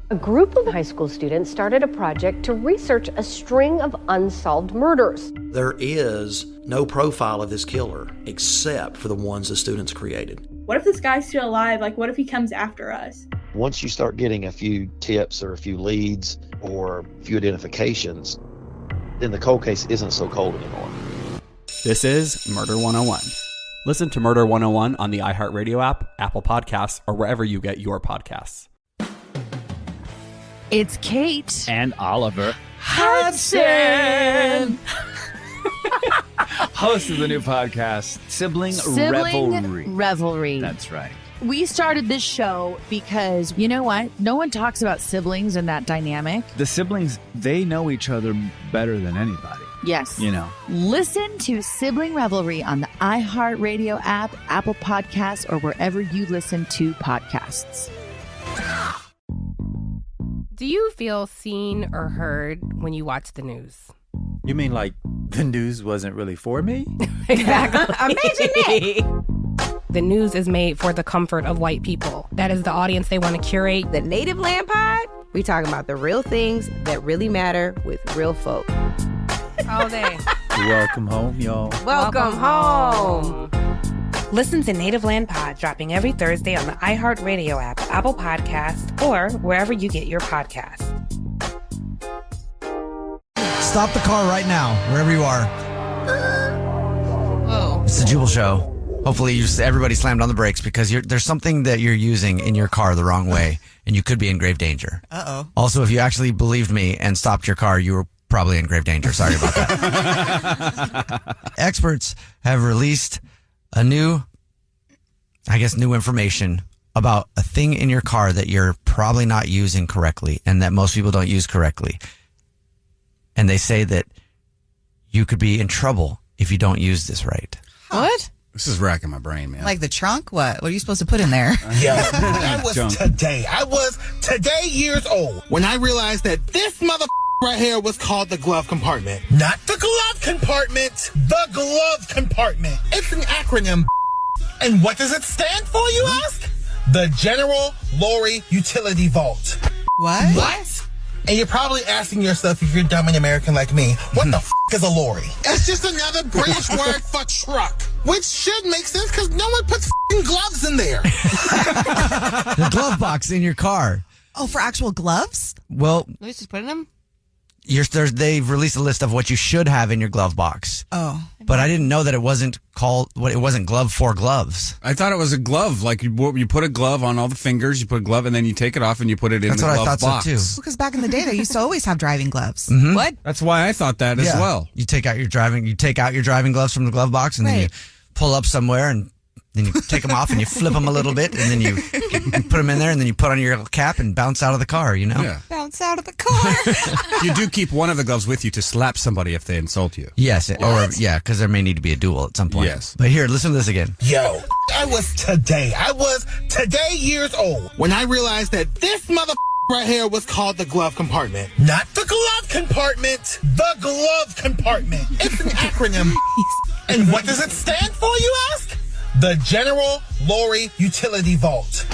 A group of high school students started a project to research a string of unsolved murders. There is no profile of this killer except for the ones the students created. What if this guy's still alive? Like, what if he comes after us? Once you start getting a few tips or a few leads or a few identifications, then the cold case isn't so cold anymore. This is Murder 101. Listen to Murder 101 on the iHeartRadio app, Apple Podcasts, or wherever you get your podcasts. It's Kate and Oliver Hudson, host of the new podcast, Sibling Revelry. That's right. We started this show because, you know what? No one talks about siblings and that dynamic. The siblings, they know each other better than anybody. Yes. You know. Listen to Sibling Revelry on the iHeartRadio app, Apple Podcasts, or wherever you listen to podcasts. Do you feel seen or heard when you watch the news? You mean like the news wasn't really for me? Exactly. Imagine that. The news is made for the comfort of white people. That is the audience they want to curate. The Native Land Pod, we talking about the real things that really matter with real folk. All day. Welcome home, y'all. Welcome home. Listen to Native Land Pod, dropping every Thursday on the iHeartRadio app, Apple Podcasts, or wherever you get your podcasts. Stop the car right now, wherever you are. Whoa. It's the Jubal Show. Hopefully everybody slammed on the brakes because there's something that you're using in your car the wrong way, and you could be in grave danger. Uh-oh. Also, if you actually believed me and stopped your car, you were probably in grave danger. Sorry about that. Experts have released a new information about a thing in your car that you're probably not using correctly and that most people don't use correctly. And they say that you could be in trouble if you don't use this right. What? This is racking my brain, man. Like the trunk? What are you supposed to put in there? I was today years old when I realized that this motherfucker right here was called the glove compartment. Not the glove compartment, the glove compartment. It's an acronym. And what does it stand for, you ask? The General Lorry Utility Vault. What? And you're probably asking yourself, if you're dumb and American like me, what the is a lorry? It's just another British word for truck, which should make sense because no one puts gloves in there. The glove box in your car. Oh, for actual gloves? Well, Let me just put in them. They've released a list of what you should have in your glove box. Oh. But I didn't know that it wasn't glove for gloves. I thought it was a glove. Like you put a glove on all the fingers, you put a glove, and then you take it off and you put it in the glove box. That's what I thought so too. Because back in the day, they used to always have driving gloves. Mm-hmm. What? That's why I thought that as well. You take out your driving gloves from the glove box, and then you pull up somewhere, and then you take them off and you flip them a little bit, and then you put them in there, and then you put on your cap and bounce out of the car, you know? Yeah. Bounce out of the car. You do keep one of the gloves with you to slap somebody if they insult you. Yes, because there may need to be a duel at some point. Yes. But here, listen to this again. Yo, I was today years old when I realized that this motherfucker right here was called the glove compartment. Not the glove compartment, the glove compartment. It's an acronym. And what does it stand for, you ask? The General Lorry Utility Vault.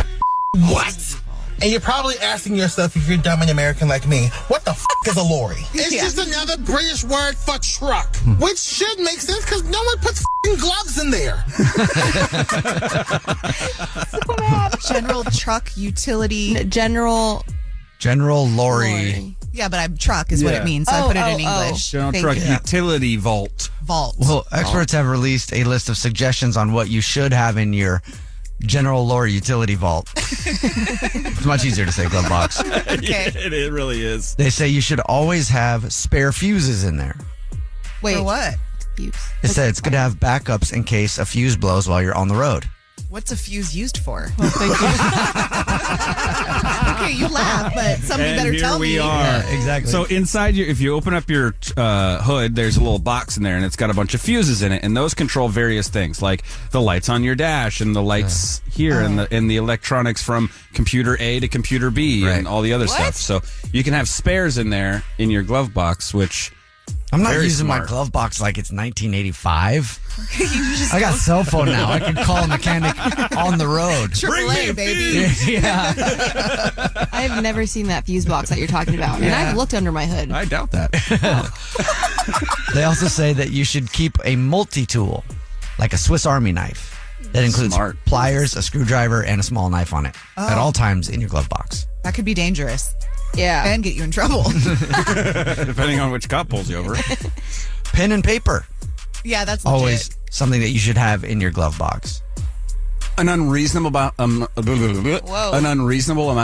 What? And you're probably asking yourself, if you're dumb and American like me, what the is a lorry? It's just another British word for truck, which should make sense because no one puts gloves in there. General truck utility. General Lorry. Yeah, but truck is what it means, so I put it in English. General truck utility vault. Well, experts have released a list of suggestions on what you should have in your General Lorry Utility Vault. It's much easier to say glove box. Okay. It really is. They say you should always have spare fuses in there. Wait. For what? Fuse. It said it's good to have backups in case a fuse blows while you're on the road. What's a fuse used for? Well, thank you. Okay, you laugh, but somebody better tell me. Here we are. Yeah, exactly. So inside, if you open up your hood, there's a little box in there, and it's got a bunch of fuses in it, and those control various things, like the lights on your dash, and the lights here, and the electronics from computer A to computer B, and all the other stuff. So you can have spares in there in your glove box, which I'm not using my glove box like it's 1985. I got a cell phone now. I can call a mechanic on the road. AAA, baby. Yeah. I I've never seen that fuse box that you're talking about. And I've looked under my hood. I doubt that. They also say that you should keep a multi-tool, like a Swiss Army knife. That includes pliers, a screwdriver, and a small knife on it at all times in your glove box. That could be dangerous. Yeah. And get you in trouble. Depending on which cop pulls you over. Pen and paper. Yeah, that's legit. Always something that you should have in your glove box. An unreasonable amount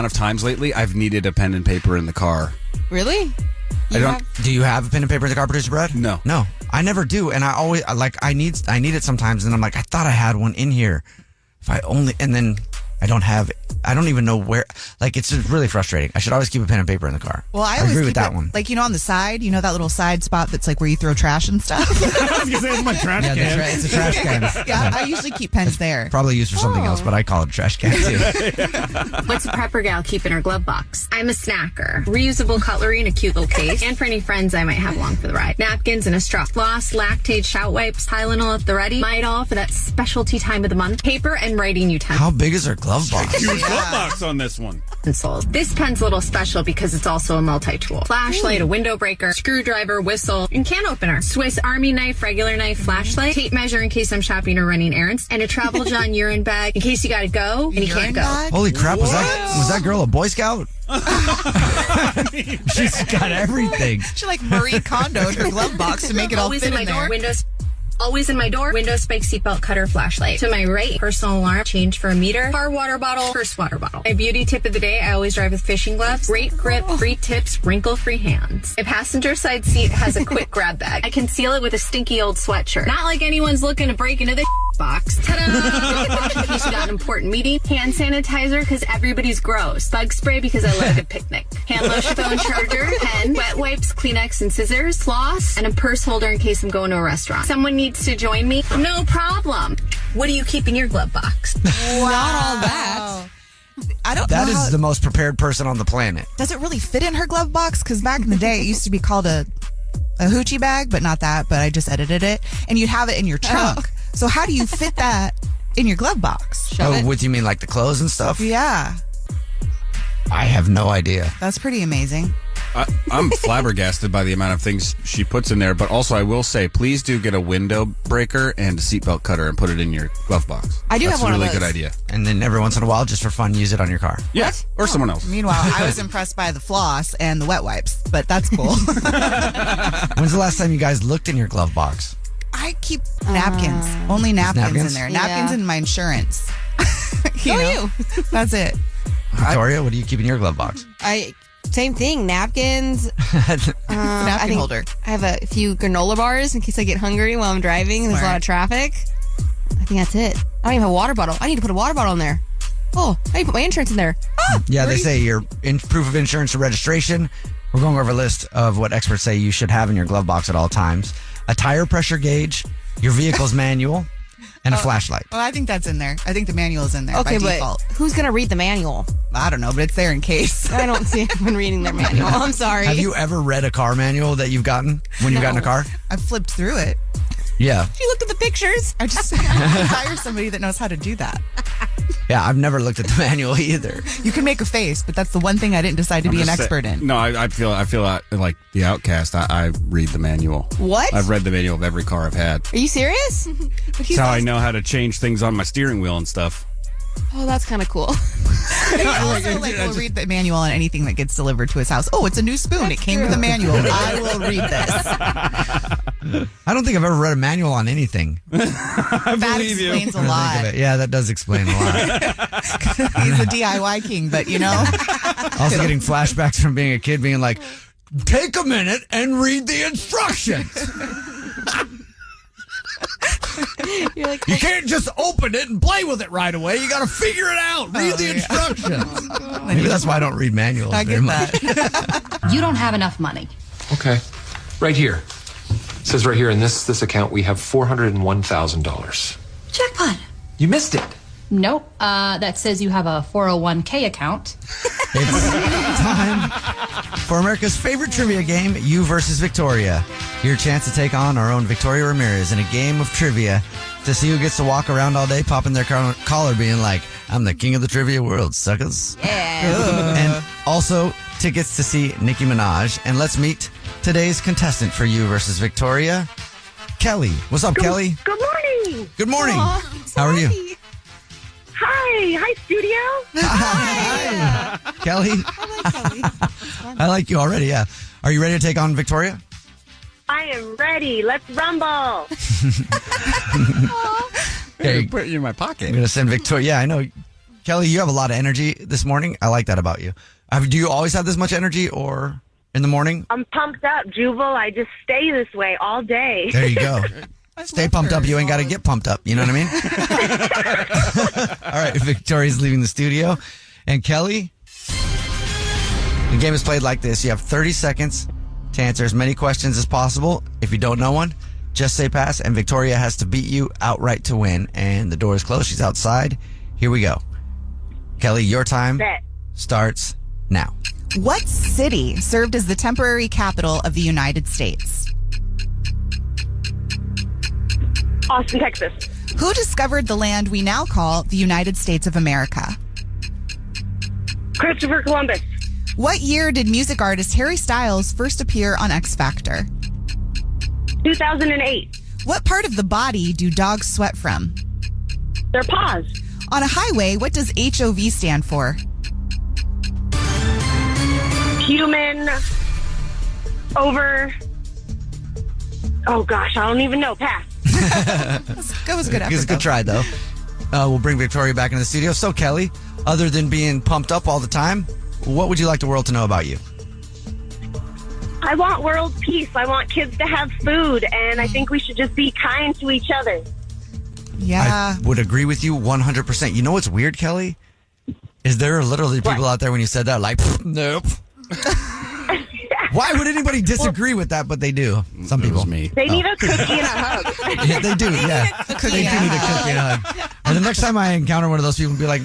of times lately, I've needed a pen and paper in the car. Really? Do you have a pen and paper in the car, Producer Brad? No. I never do, and I need it sometimes, and I'm like, I thought I had one in here. And then I don't have it. I don't even know where. Like, it's just really frustrating. I should always keep a pen and paper in the car. Well, I agree always with that one. Like, on the side, that little side spot that's like where you throw trash and stuff. I was going to say, it's my trash can. That's right. It's a trash can. Yeah, I usually keep pens there. Probably used for something else, but I call it a trash can too. What's a prepper gal keep in her glove box? I'm a snacker. Reusable cutlery in a cute little case. And for any friends I might have along for the ride. Napkins and a straw. Floss, Lactaid, shout wipes, Tylenol at the ready. Midol for that specialty time of the month. Paper and writing utensils. How big is her glove box? Huge glove box on this one. This pen's a little special because it's also a multi-tool. Flashlight, a window breaker, screwdriver, whistle, and can opener. Swiss Army knife, regular knife, flashlight, tape measure in case I'm shopping or running errands, and a travel John urine bag in case you gotta go and you can't go. Holy crap, was that girl a Boy Scout? She's got everything. She like Marie Kondo'd her glove box to make it all fit in there. Always in my door, window spike, seatbelt, cutter, flashlight. To my right, personal alarm, change for a meter, car water bottle, first water bottle. My beauty tip of the day, I always drive with fishing gloves. Great grip, free tips, wrinkle-free hands. My passenger side seat has a quick grab bag. I conceal it with a stinky old sweatshirt. Not like anyone's looking to break into the box. Ta-da! In case you got an important meeting. Hand sanitizer, because everybody's gross. Bug spray, because I love a good picnic. Hand lotion, phone charger, pen, wet wipes, Kleenex and scissors, floss, and a purse holder in case I'm going to a restaurant. Someone needs to join me? No problem. What do you keep in your glove box? Not all that. I don't That know is the most prepared person on the planet. Does it really fit in her glove box? Because back in the day, it used to be called a hoochie bag, but not that. But I just edited it. And you'd have it in your trunk. So how do you fit that in your glove box? What do you mean, like the clothes and stuff? Yeah. I have no idea. That's pretty amazing. I'm flabbergasted by the amount of things she puts in there, but also I will say, please do get a window breaker and a seatbelt cutter and put it in your glove box. I do have one of those. That's a really good idea. And then every once in a while, just for fun, use it on your car. Yeah, or someone else. Meanwhile, I was impressed by the floss and the wet wipes, but that's cool. When's the last time you guys looked in your glove box? I keep napkins. Only napkins in there. Yeah. Napkins and my insurance. you. That's it. Victoria, what do you keep in your glove box? Same thing. Napkins. Napkin holder. I have a few granola bars in case I get hungry while I'm driving and there's a lot of traffic. I think that's it. I don't even have a water bottle. I need to put a water bottle in there. Oh, I need to put my insurance in there. Yeah, they say your proof of insurance or registration. We're going over a list of what experts say you should have in your glove box at all times. A tire pressure gauge, your vehicle's manual, and a flashlight. Well, I think that's in there. I think the manual is in there by but default. who's going to read the manual? I don't know, but it's there in case. I don't see anyone reading their manual. I'm sorry. Have you ever read a car manual that you've gotten when you've gotten a car? I've flipped through it. Yeah. She looked at the pictures. I hire somebody that knows how to do that. Yeah, I've never looked at the manual either. You can make a face, but that's the one thing I didn't decide to be an expert in. No, I feel like the outcast. I read the manual. What? I've read the manual of every car I've had. Are you serious? That's how I know how to change things on my steering wheel and stuff. Oh, that's kind of cool. He also will read the manual on anything that gets delivered to his house. Oh, it's a new spoon. It came with a manual. I will read this. I don't think I've ever read a manual on anything. That explains a lot. Yeah, that does explain a lot. He's a DIY king, but Also getting flashbacks from being a kid being like, take a minute and read the instructions. You're like, you can't just open it and play with it right away. You got to figure it out. Read the instructions. Maybe that's why I don't read manuals very much. You don't have enough money. Okay. Right here. It says right here in this account we have $401,000. Jackpot. You missed it. Nope. That says you have a 401k account. It's time for America's favorite trivia game, You versus Victoria. Your chance to take on our own Victoria Ramirez in a game of trivia to see who gets to walk around all day popping their collar being like, I'm the king of the trivia world, suckers. Yeah. And Also, tickets to see Nicki Minaj. And let's meet today's contestant for you versus Victoria, Kelly. What's up, Kelly? Good morning. Good morning. How are you? Hi, studio. Hi. Kelly. I like you already, yeah. Are you ready to take on Victoria? I am ready. Let's rumble. Okay. Put you in my pocket. I'm going to send Victoria. Yeah, I know. Kelly, you have a lot of energy this morning. I like that about you. Do you always have this much energy or in the morning? I'm pumped up, Jubal. I just stay this way all day. There you go. Stay pumped up. You ain't got to get pumped up. You know what I mean? All right. Victoria's leaving the studio. And Kelly, the game is played like this. You have 30 seconds to answer as many questions as possible. If you don't know one, just say pass. And Victoria has to beat you outright to win. And the door is closed. She's outside. Here we go. Kelly, your time starts now. What city served as the temporary capital of the United States? Austin, Texas. Who discovered the land we now call the United States of America? Christopher Columbus. What year did music artist Harry Styles first appear on X Factor? 2008. What part of the body do dogs sweat from? Their paws. On a highway, what does HOV stand for? Human over. Oh gosh, I don't even know. Pass. That was a good effort. It was a good try, though. We'll bring Victoria back into the studio. So, Kelly, other than being pumped up all the time, what would you like the world to know about you? I want world peace. I want kids to have food, and I think we should just be kind to each other. Yeah. I would agree with you 100%. You know what's weird, Kelly? Is there are literally people out there when you said that, like, nope. Why would anybody disagree with that? But they do. Some people. Me. They need a cookie and a hug. Yeah, they do, yeah. They do need a cookie and a hug. And the next time I encounter one of those people, be like,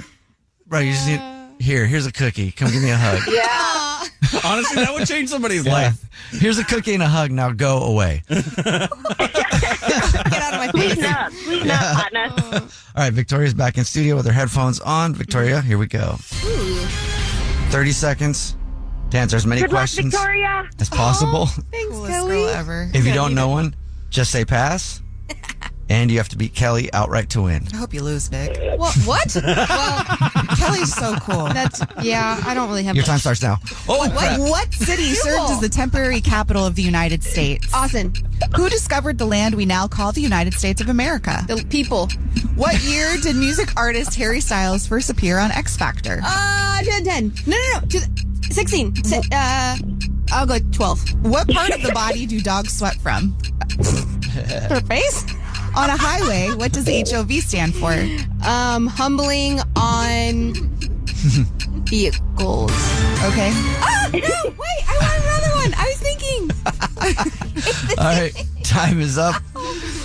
bro, you just need, here's a cookie. Come give me a hug. Yeah. Honestly, that would change somebody's life. Here's a cookie and a hug. Now go away. Get out of my face. Sweeten up, hotness. All right, Victoria's back in studio with her headphones on. Victoria, here we go. 30 seconds to answer as many Good luck, questions Victoria. as possible. Thanks, Kelly. Ever. If you don't know one, just say pass. And you have to beat Kelly outright to win. I hope you lose, Vic. What? Well, Kelly's so cool. I don't really have Your time starts now. Oh, what city served as the temporary capital of the United States? Austin. Who discovered the land we now call the United States of America? The people. What year did music artist Harry Styles first appear on X Factor? 10. No. 16. I'll go 12. What part of the body do dogs sweat from? Their face? On a highway, what does HOV stand for? Humbling on vehicles. Okay. Oh, no, wait, I want another one. I was thinking. All right, time is up.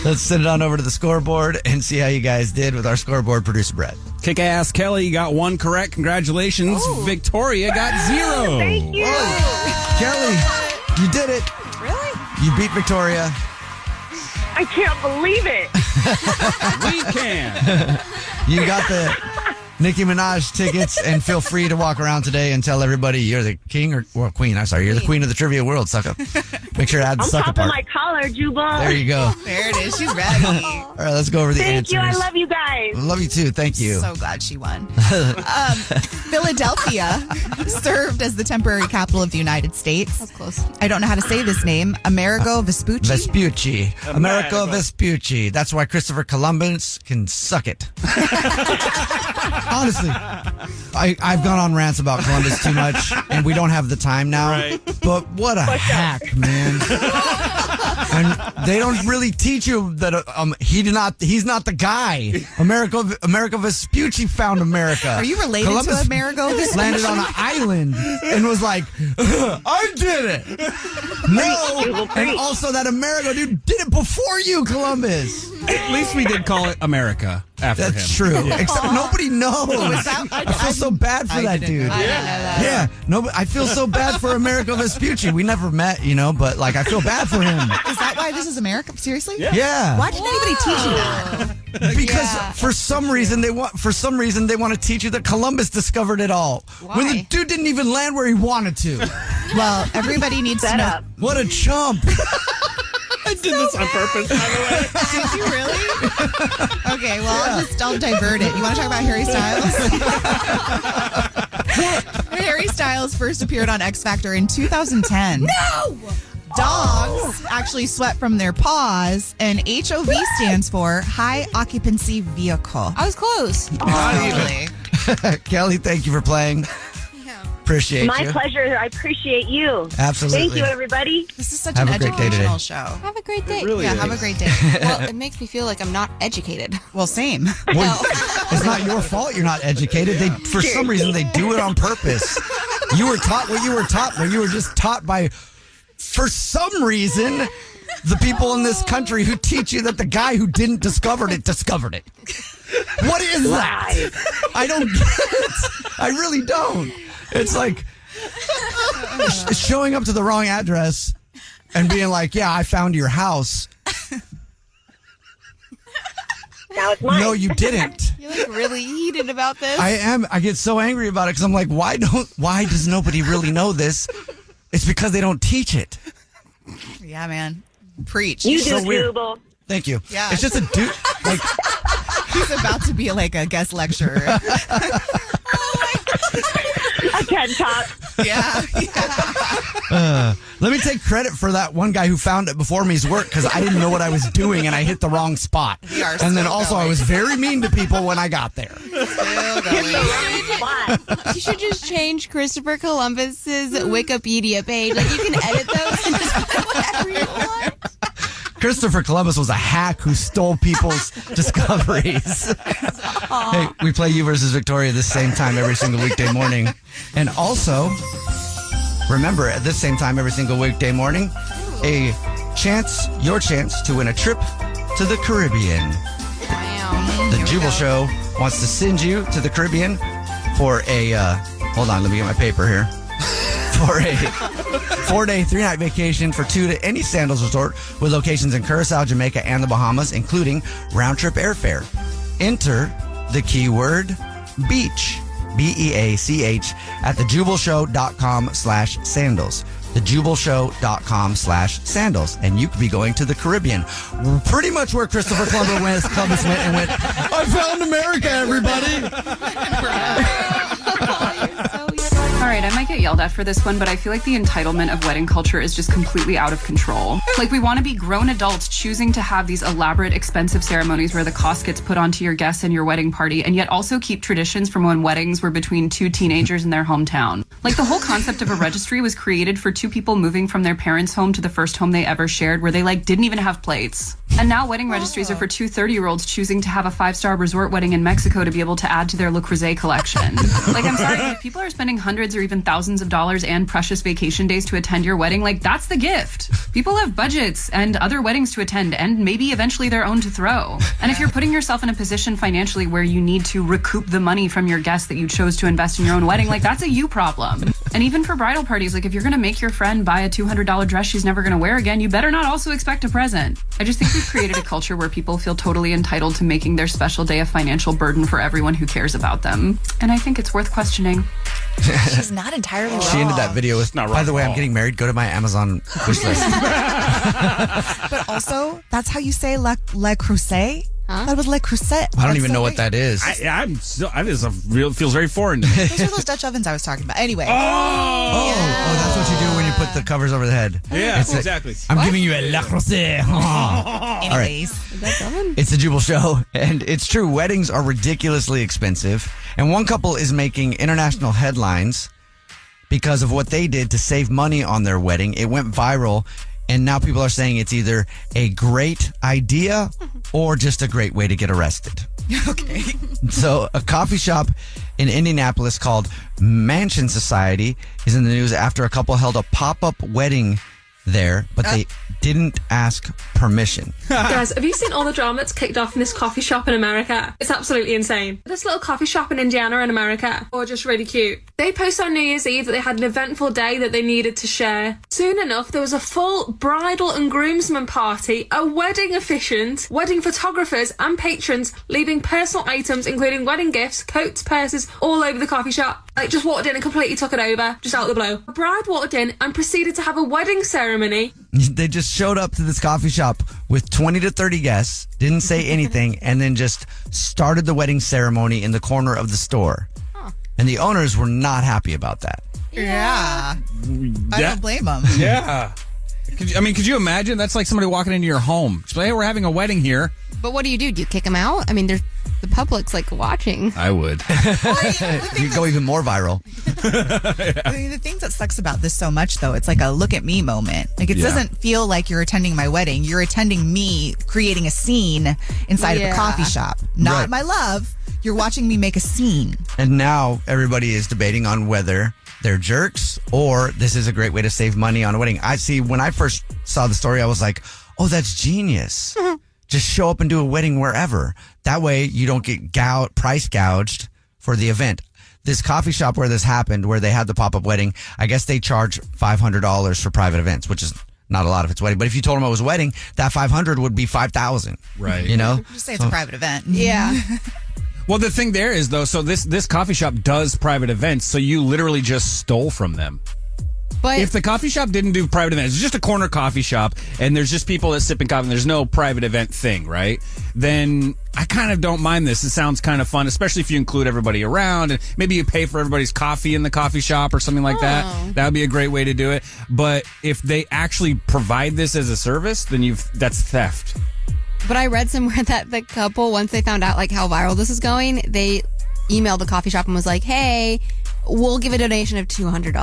Let's send it on over to the scoreboard and see how you guys did with our scoreboard producer, Brett. Kick-ass Kelly, you got one correct. Congratulations. Victoria got 0. Thank you. Kelly, you did it. Really? You beat Victoria. I can't believe it. We can. You got the Nicki Minaj tickets, and feel free to walk around today and tell everybody you're the king or queen. I'm sorry, you're the queen of the trivia world, sucker. Make sure to add the I'm sucker popping part. my collar, Jubal. There you go. There it is. She's ready. All right, let's go over the Thank answers. you. I love you guys. Love you too. Thank you. So glad she won. Philadelphia served as the temporary capital of the United States. That's close. I don't know how to say this name. Amerigo Vespucci. Vespucci. Amerigo Vespucci. That's why Christopher Columbus can suck it. Honestly, I've gone on rants about Columbus too much, and we don't have the time now. Right. But what a hack, man. And they don't really teach you that he's not the guy. Amerigo Vespucci found America. Are you related Columbus to Amerigo Vespucci? Landed on an island and was like, I did it. No. And also that Amerigo dude did it before you, Columbus. At least we did call it America after him. That's true. Yeah. Except nobody knows. I feel so bad for that dude. Yeah. No, I feel so bad for Amerigo Vespucci. We never met, but like I feel bad for him. Is that why this is America? Seriously? Yeah. Why didn't anybody teach you that? Because for some reason they want to teach you that Columbus discovered it all. Why? When the dude didn't even land where he wanted to. Well, everybody needs to know. What a chump. I did this on purpose, by the way. Did you really? Okay, well, I'll divert it. You want to talk about Harry Styles? Harry Styles first appeared on X Factor in 2010. No! Dogs actually sweat from their paws, and HOV stands for High Occupancy Vehicle. I was close. Really? Kelly, thank you for playing. Appreciate My you. pleasure. I appreciate you. Absolutely. Thank you, everybody. This is such Have an a great day today. educational show. Have a great day. really Have a is. great day. Well, it makes me feel like I'm not educated. Well, same. Well, it's not your fault you're not educated. For some reason, they do it on purpose. You were taught what you were taught, where you were just taught by, for some reason, the people in this country who teach you that the guy who didn't discover it discovered it. What is that? I don't get it. I really don't. It's like showing up to the wrong address and being like, yeah, I found your house. Now it's mine. No, you didn't. You're like really heated about this. I am. I get so angry about it because I'm like, why does nobody really know this? It's because they don't teach it. Yeah, man. Preach. You So do, weird. Jubal. Thank you. Yeah. It's just a dude. Like, He's about to be like a guest lecturer. A TED Talk. Yeah. let me take credit for that one guy who found it before me's work because I didn't know what I was doing and I hit the wrong spot. We are And then still also I going. was very mean to people when I got there. Still going. You should just change Christopher Columbus's Wikipedia page. Like, you can edit those and just put whatever you want. Christopher Columbus was a hack who stole people's discoveries. Hey, we play You versus Victoria this same time every single weekday morning. And also, remember, at this same time every single weekday morning, your chance to win a trip to the Caribbean. Wow. The Jubal Show wants to send you to the Caribbean for a, hold on, let me get my paper here. For a 4-day, 3-night vacation for 2 to any Sandals resort with locations in Curacao, Jamaica, and the Bahamas, including round-trip airfare. Enter the keyword beach, BEACH, at thejubalshow.com/sandals. thejubalshow.com/sandals. And you could be going to the Caribbean, pretty much where Christopher Columbus went and went, I found America, everybody. All right, I might get yelled at for this one, but I feel like the entitlement of wedding culture is just completely out of control. Like, we want to be grown adults choosing to have these elaborate, expensive ceremonies where the cost gets put onto your guests and your wedding party, and yet also keep traditions from when weddings were between 2 teenagers in their hometown. Like, the whole concept of a registry was created for 2 people moving from their parents' home to the first home they ever shared, where they, didn't even have plates. And now wedding registries are for 2 30-year-olds choosing to have a 5-star resort wedding in Mexico to be able to add to their Le Creuset collection. I'm sorry, but if people are spending hundreds or even thousands of dollars and precious vacation days to attend your wedding, that's the gift. People have budgets and other weddings to attend and maybe eventually their own to throw. And if you're putting yourself in a position financially where you need to recoup the money from your guests that you chose to invest in your own wedding, that's a you problem. And even for bridal parties, if you're going to make your friend buy a $200 dress she's never going to wear again, you better not also expect a present. I just think we've created a culture where people feel totally entitled to making their special day a financial burden for everyone who cares about them. And I think it's worth questioning. She's not entirely wrong. She ended that video with, by the way, I'm getting married. Go to my Amazon wish list. But also, that's how you say Le Creuset? Huh? That was Le Creuset. I don't even know what that is. Feels very foreign to me. Those are those Dutch ovens I was talking about. Anyway. Oh, that's what you do when you put the covers over the head. Yeah, exactly. I'm giving you a Le Creuset. Anyways. It's the Jubal Show, and it's true. Weddings are ridiculously expensive, and one couple is making international headlines because of what they did to save money on their wedding. It went viral, and now people are saying it's either a great idea or just a great way to get arrested. Okay. So a coffee shop in Indianapolis called Mansion Society is in the news after a couple held a pop-up wedding there, but didn't ask permission. Guys, have you seen all the drama that's kicked off in this coffee shop in America? It's absolutely insane. This little coffee shop in Indiana in America, or just really cute. They posted on New Year's Eve that they had an eventful day that they needed to share. Soon enough, there was a full bridal and groomsmen party, a wedding officiant, wedding photographers and patrons leaving personal items including wedding gifts, coats, purses, all over the coffee shop. Like, just walked in and completely took it over, just out of the blue. A bride walked in and proceeded to have a wedding ceremony. They just showed up to this coffee shop with 20 to 30 guests, didn't say anything, and then just started the wedding ceremony in the corner of the store. Huh. And the owners were not happy about that. Yeah. I don't blame them. Yeah. Could you imagine? That's like somebody walking into your home. Just like, hey, we're having a wedding here. But what do? Do you kick them out? I mean, the public's like watching. I would. You go even more viral. I mean, the thing that sucks about this so much, though, it's like a look at me moment. Like, it doesn't feel like you're attending my wedding. You're attending me creating a scene inside of a coffee shop. Not my love. You're watching me make a scene. And now everybody is debating on whether they're jerks or this is a great way to save money on a wedding. I see, when I first saw the story, I was like, oh, that's genius. Just show up and do a wedding wherever. That way you don't get price gouged for the event. This coffee shop where this happened, where they had the pop-up wedding, I guess they charge $500 for private events, which is not a lot if it's a wedding. But if you told them it was a wedding, that $500 would be $5,000. Right. You know? Just say it's a private event. Yeah. Well, the thing there is, though, so this coffee shop does private events, so you literally just stole from them. But if the coffee shop didn't do private events, it's just a corner coffee shop, and there's just people that sip and coffee, and there's no private event thing, right? Then I kind of don't mind this. It sounds kind of fun, especially if you include everybody around, and maybe you pay for everybody's coffee in the coffee shop or something like that. That would be a great way to do it. But if they actually provide this as a service, then that's theft. But I read somewhere that the couple, once they found out like how viral this is going, they emailed the coffee shop and was like, hey, we'll give a donation of $200.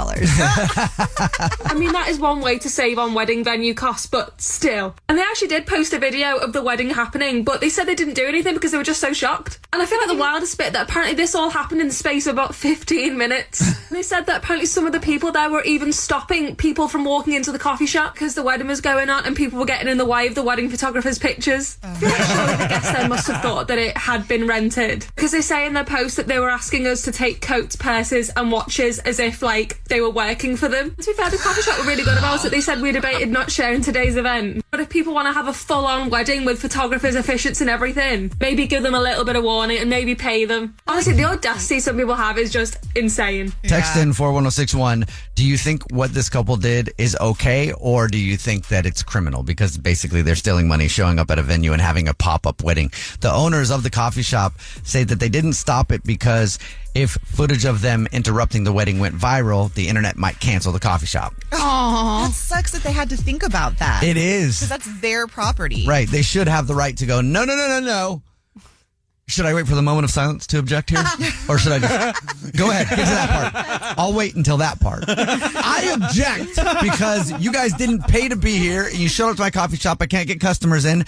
I mean, that is one way to save on wedding venue costs, but still. And they actually did post a video of the wedding happening, but they said they didn't do anything because they were just so shocked. And I feel like the wildest bit, that apparently this all happened in the space of about 15 minutes. They said that apparently some of the people there were even stopping people from walking into the coffee shop because the wedding was going on and people were getting in the way of the wedding photographer's pictures. I feel like surely the guests there must have thought that it had been rented, because they say in their post that they were asking us to take coats, purses and watches as if like they were working for them. To be fair, the coffee shop were really good about it. They said we debated not sharing today's event, but if people want to have a full-on wedding with photographers, officiants and everything, maybe give them a little bit of warning and maybe pay them. Honestly, the audacity some people have is just insane. Text in 41061. Do you think what this couple did is okay, or do you think that it's criminal? Because basically they're stealing money, showing up at a venue and having a pop-up wedding. The owners of the coffee shop say that they didn't stop it because if footage of them interrupting the wedding went viral, the internet might cancel the coffee shop. Aww. That sucks that they had to think about that. It is. Because that's their property. Right. They should have the right to go, no. Should I wait for the moment of silence to object here? Or should I just go ahead, get to that part? I'll wait until that part. I object because you guys didn't pay to be here and you showed up to my coffee shop. I can't get customers in.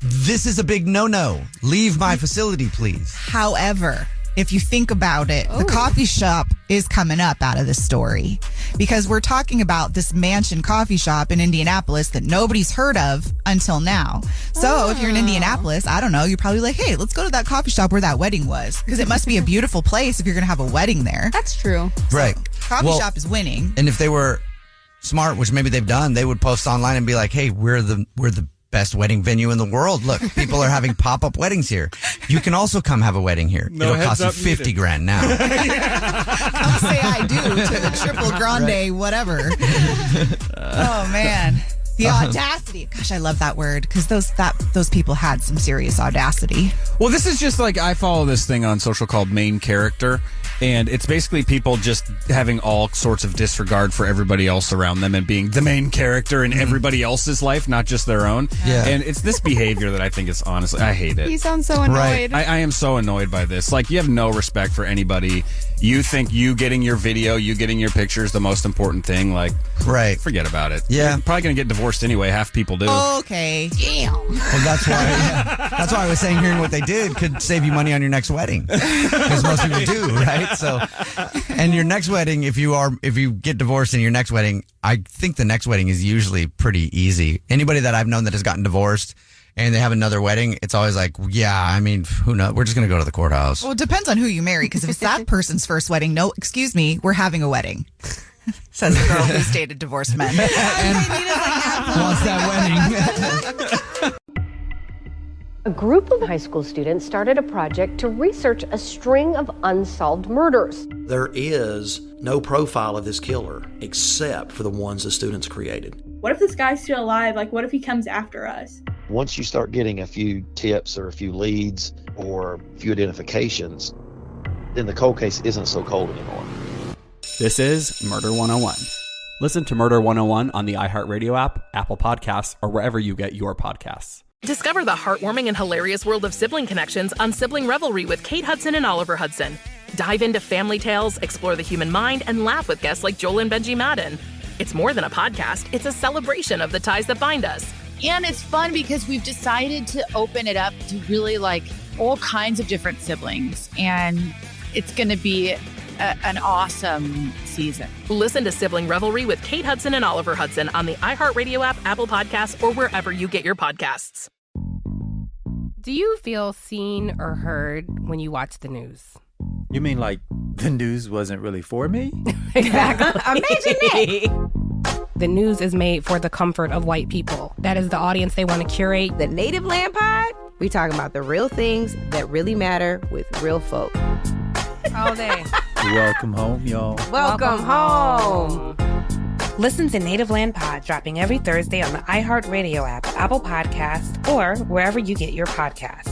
This is a big no-no. Leave my facility, please. However, if you think about it, the coffee shop is coming up out of this story, because we're talking about this mansion coffee shop in Indianapolis that nobody's heard of until now. So if you're in Indianapolis, I don't know, you're probably like, hey, let's go to that coffee shop where that wedding was, because it must be a beautiful place if you're going to have a wedding there. That's true. Right. Coffee shop is winning. And if they were smart, which maybe they've done, they would post online and be like, hey, we're the best wedding venue in the world. Look, people are having pop-up weddings here. You can also come have have a wedding here. No, it'll cost you $50,000 now. Don't say I do to the triple grande whatever. Oh man, the audacity. Gosh, I love that word, because those people had some serious audacity. Well, this is just like, I follow this thing on social called Main Character, and it's basically people just having all sorts of disregard for everybody else around them and being the main character in everybody else's life, not just their own. Yeah. And it's this behavior that I think is, honestly, I hate it. You sound so annoyed. I am so annoyed by this. Like, you have no respect for anybody. you think you getting your video, you getting your picture is the most important thing, like, right, forget about it. Yeah. You're probably going to get divorced anyway. Half people do. Okay. Damn. Well, that's why I was saying hearing what they did could save you money on your next wedding, because most people do, right? So, and your next wedding, if you get divorced in your next wedding, I think the next wedding is usually pretty easy. Anybody that I've known that has gotten divorced and they have another wedding, it's always like, yeah, I mean, who knows? We're just going to go to the courtance. Well, it depends on who you marry, because if it's that person's first wedding, no, excuse me, we're having a wedding. Says the girl who's dated divorced men. And wants that wedding. A group of high school students started a project to research a string of unsolved murders. There is no profile of this killer except for the ones the students created. What if this guy's still alive? Like, what if he comes after us? Once you start getting a few tips or a few leads or a few identifications, then the cold case isn't so cold anymore. This is Murder 101. Listen to Murder 101 on the iHeartRadio app, Apple Podcasts, or wherever you get your podcasts. Discover the heartwarming and hilarious world of sibling connections on Sibling Revelry with Kate Hudson and Oliver Hudson. Dive into family tales, explore the human mind, and laugh with guests like Joel and Benji Madden. It's more than a podcast, it's a celebration of the ties that bind us. And it's fun because we've decided to open it up to really like all kinds of different siblings. And it's going to be an awesome season. Listen to Sibling Revelry with Kate Hudson and Oliver Hudson on the iHeartRadio app, Apple Podcasts, or wherever you get your podcasts. Do you feel seen or heard when you watch the news? You mean like the news wasn't really for me? Exactly. Imagine that. The news is made for the comfort of white people. That is the audience they want to curate. The Native Land Pod, we talking about the real things that really matter with real folk. All day. Welcome home, y'all. Welcome home. Listen to Native Land Pod dropping every Thursday on the iHeartRadio app, Apple Podcasts, or wherever you get your podcasts.